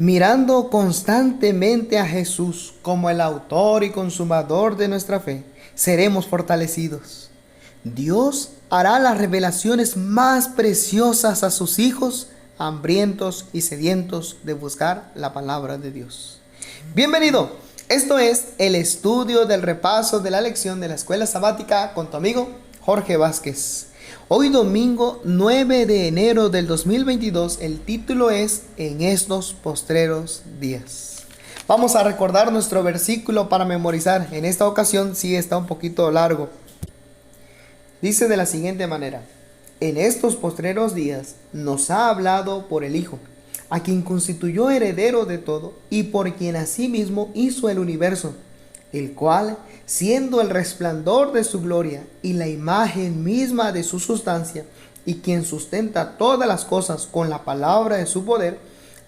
Mirando constantemente a Jesús como el autor y consumador de nuestra fe, seremos fortalecidos. Dios hará las revelaciones más preciosas a sus hijos, hambrientos y sedientos de buscar la palabra de Dios. Bienvenido. Esto es el estudio del repaso de la lección de la escuela sabática con tu amigo Jorge Vázquez. Hoy domingo 9 de enero del 2022, el título es En estos postreros días. Vamos a recordar nuestro versículo para memorizar. En esta ocasión sí está un poquito largo. Dice de la siguiente manera: en estos postreros días nos ha hablado por el Hijo, a quien constituyó heredero de todo y por quien asimismo hizo el universo, el cual, siendo el resplandor de su gloria y la imagen misma de su sustancia, y quien sustenta todas las cosas con la palabra de su poder,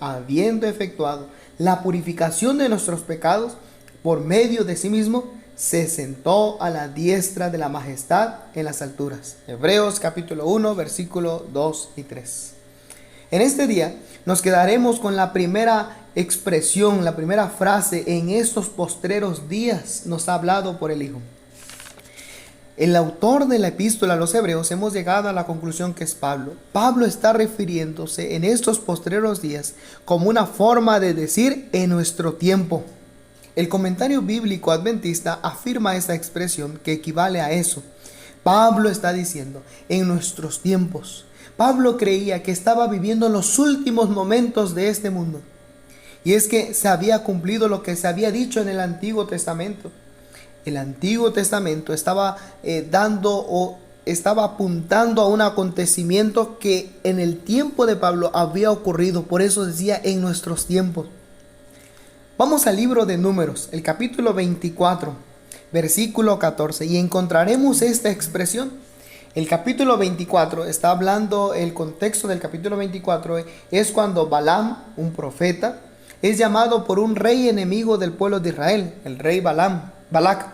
habiendo efectuado la purificación de nuestros pecados por medio de sí mismo, se sentó a la diestra de la majestad en las alturas. Hebreos capítulo 1, versículo 2 y 3. En este día nos quedaremos con la primera expresión, la primera frase: en estos postreros días nos ha hablado por el Hijo. El autor de la epístola a los Hebreos hemos llegado a la conclusión que es Pablo. Pablo está refiriéndose en estos postreros días como una forma de decir en nuestro tiempo. El comentario bíblico adventista afirma esta expresión que equivale a eso. Pablo está diciendo en nuestros tiempos. Pablo creía que estaba viviendo los últimos momentos de este mundo. Y es que se había cumplido lo que se había dicho en el Antiguo Testamento. El Antiguo Testamento estaba estaba apuntando a un acontecimiento que en el tiempo de Pablo había ocurrido. Por eso decía en nuestros tiempos. Vamos al libro de Números, el capítulo 24, versículo 14, y encontraremos esta expresión. El capítulo 24 está hablando, el contexto del capítulo 24 es cuando Balaam, un profeta, es llamado por un rey enemigo del pueblo de Israel, el rey Balac.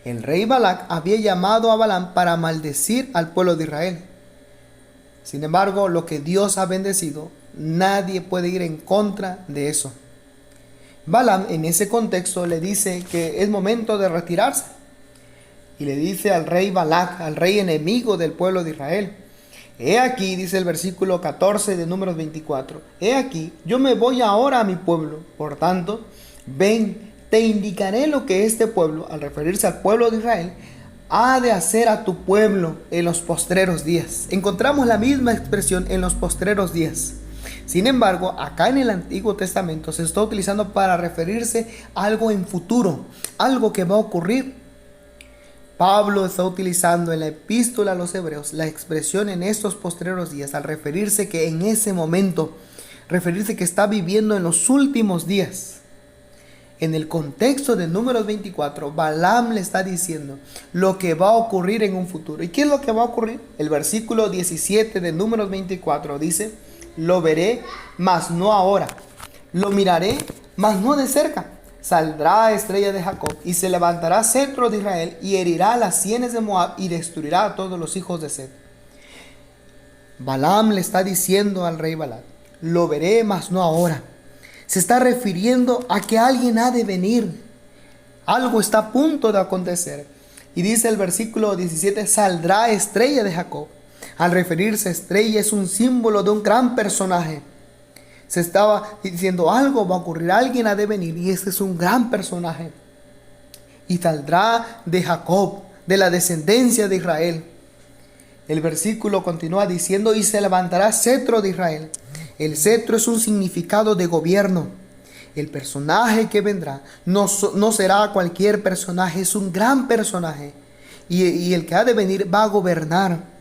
El rey Balac había llamado a Balaam para maldecir al pueblo de Israel. Sin embargo, lo que Dios ha bendecido, nadie puede ir en contra de eso. Balaam en ese contexto le dice que es momento de retirarse. Y le dice al rey Balac, al rey enemigo del pueblo de Israel: he aquí, dice el versículo 14 de Números 24, he aquí, yo me voy ahora a mi pueblo. Por tanto, ven, te indicaré lo que este pueblo, al referirse al pueblo de Israel, ha de hacer a tu pueblo en los postreros días. Encontramos la misma expresión en los postreros días. Sin embargo, acá en el Antiguo Testamento se está utilizando para referirse a algo en futuro, algo que va a ocurrir. Pablo está utilizando en la epístola a los Hebreos la expresión en estos postreros días al referirse que en ese momento, referirse que está viviendo en los últimos días. En el contexto de Números 24, Balaam le está diciendo lo que va a ocurrir en un futuro. ¿Y qué es lo que va a ocurrir? El versículo 17 de Números 24 dice: lo veré, mas no ahora. Lo miraré, mas no de cerca. Saldrá estrella de Jacob y se levantará cetro de Israel y herirá las sienes de Moab y destruirá a todos los hijos de Set. Balaam le está diciendo al rey Balac: lo veré, mas no ahora. Se está refiriendo a que alguien ha de venir. Algo está a punto de acontecer. Y dice el versículo 17: saldrá estrella de Jacob. Al referirse a estrella es un símbolo de un gran personaje. Se estaba diciendo algo va a ocurrir, alguien ha de venir, y este es un gran personaje. Y saldrá de Jacob, de la descendencia de Israel. El versículo continúa diciendo: y se levantará cetro de Israel. El cetro es un significado de gobierno. El personaje que vendrá no será cualquier personaje, es un gran personaje. Y el que ha de venir va a gobernar.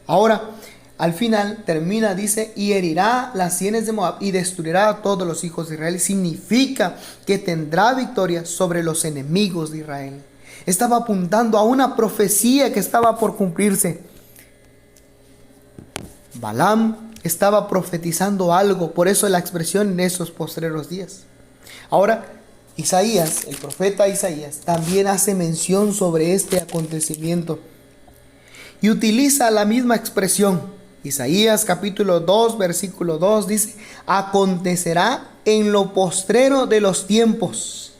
Ahora, al final termina, dice: y herirá las sienes de Moab y destruirá a todos los hijos de Israel. Significa que tendrá victoria sobre los enemigos de Israel. Estaba apuntando a una profecía que estaba por cumplirse. Balaam estaba profetizando algo, por eso la expresión en esos postreros días. Ahora, Isaías, el profeta Isaías, también hace mención sobre este acontecimiento y utiliza la misma expresión. Isaías capítulo 2, versículo 2 dice: acontecerá en lo postrero de los tiempos.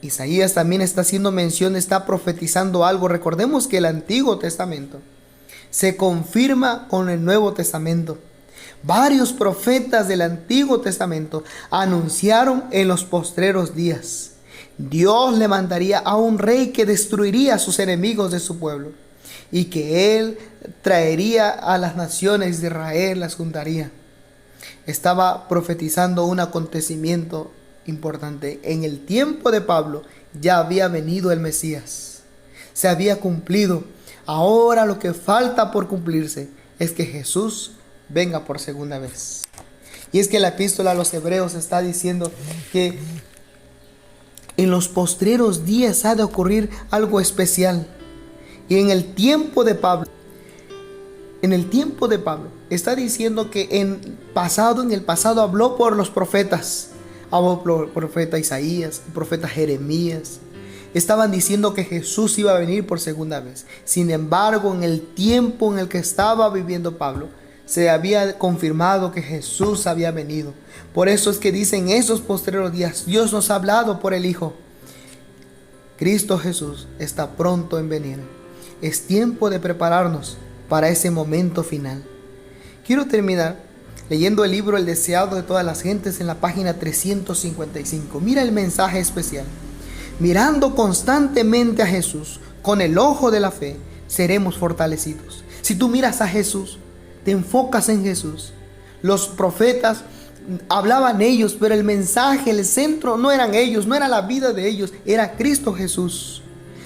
Isaías también está haciendo mención, está profetizando algo. Recordemos que el Antiguo Testamento se confirma con el Nuevo Testamento. Varios profetas del Antiguo Testamento anunciaron en los postreros días. Dios levantaría a un rey que destruiría a sus enemigos de su pueblo, y que él traería a las naciones de Israel, las juntaría. Estaba profetizando un acontecimiento importante. En el tiempo de Pablo ya había venido el Mesías. Se había cumplido. Ahora lo que falta por cumplirse es que Jesús venga por segunda vez. Y es que la epístola a los Hebreos está diciendo que en los postreros días ha de ocurrir algo especial. Y en el tiempo de Pablo está diciendo que en el pasado habló por los profetas. Habló por el profeta Isaías, el profeta Jeremías. Estaban diciendo que Jesús iba a venir por segunda vez. Sin embargo, en el tiempo en el que estaba viviendo Pablo, se había confirmado que Jesús había venido. Por eso es que dicen esos postreros días, Dios nos ha hablado por el Hijo. Cristo Jesús está pronto en venir. Es tiempo de prepararnos para ese momento final. Quiero terminar leyendo el libro El deseado de todas las gentes en la página 355. Mira el mensaje especial. Mirando constantemente a Jesús con el ojo de la fe, seremos fortalecidos. Si tú miras a Jesús, te enfocas en Jesús. Los profetas hablaban ellos, pero el mensaje, el centro no eran ellos, no era la vida de ellos, era Cristo Jesús.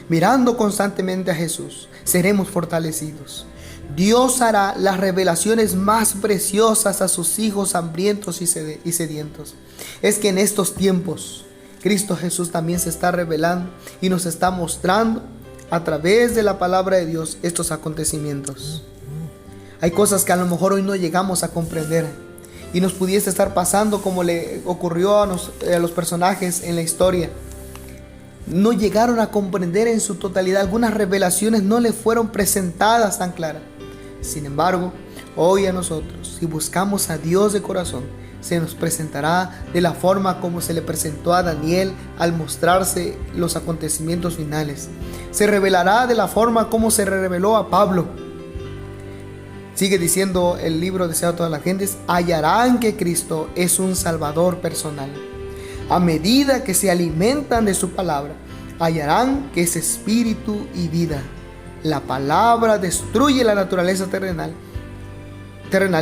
Mirando constantemente a Jesús, seremos fortalecidos. Dios hará las revelaciones más preciosas a sus hijos hambrientos y sedientos. Es que en estos tiempos Cristo Jesús también se está revelando y nos está mostrando a través de la palabra de Dios estos acontecimientos. Hay cosas que a lo mejor hoy no llegamos a comprender y nos pudiese estar pasando como le ocurrió a los personajes en la historia. No llegaron a comprender en su totalidad. Algunas revelaciones no les fueron presentadas tan claras. Sin embargo, hoy a nosotros, si buscamos a Dios de corazón, se nos presentará de la forma como se le presentó a Daniel al mostrarse los acontecimientos finales. Se revelará de la forma como se reveló a Pablo. Sigue diciendo el libro Deseado de todas las gentes: hallarán que Cristo es un Salvador personal. A medida que se alimentan de su palabra, hallarán que es espíritu y vida. La palabra destruye la naturaleza terrenal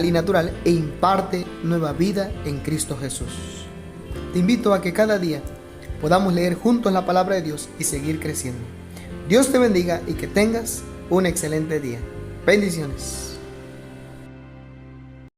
y natural e imparte nueva vida en Cristo Jesús. Te invito a que cada día podamos leer juntos la palabra de Dios y seguir creciendo. Dios te bendiga y que tengas un excelente día. Bendiciones.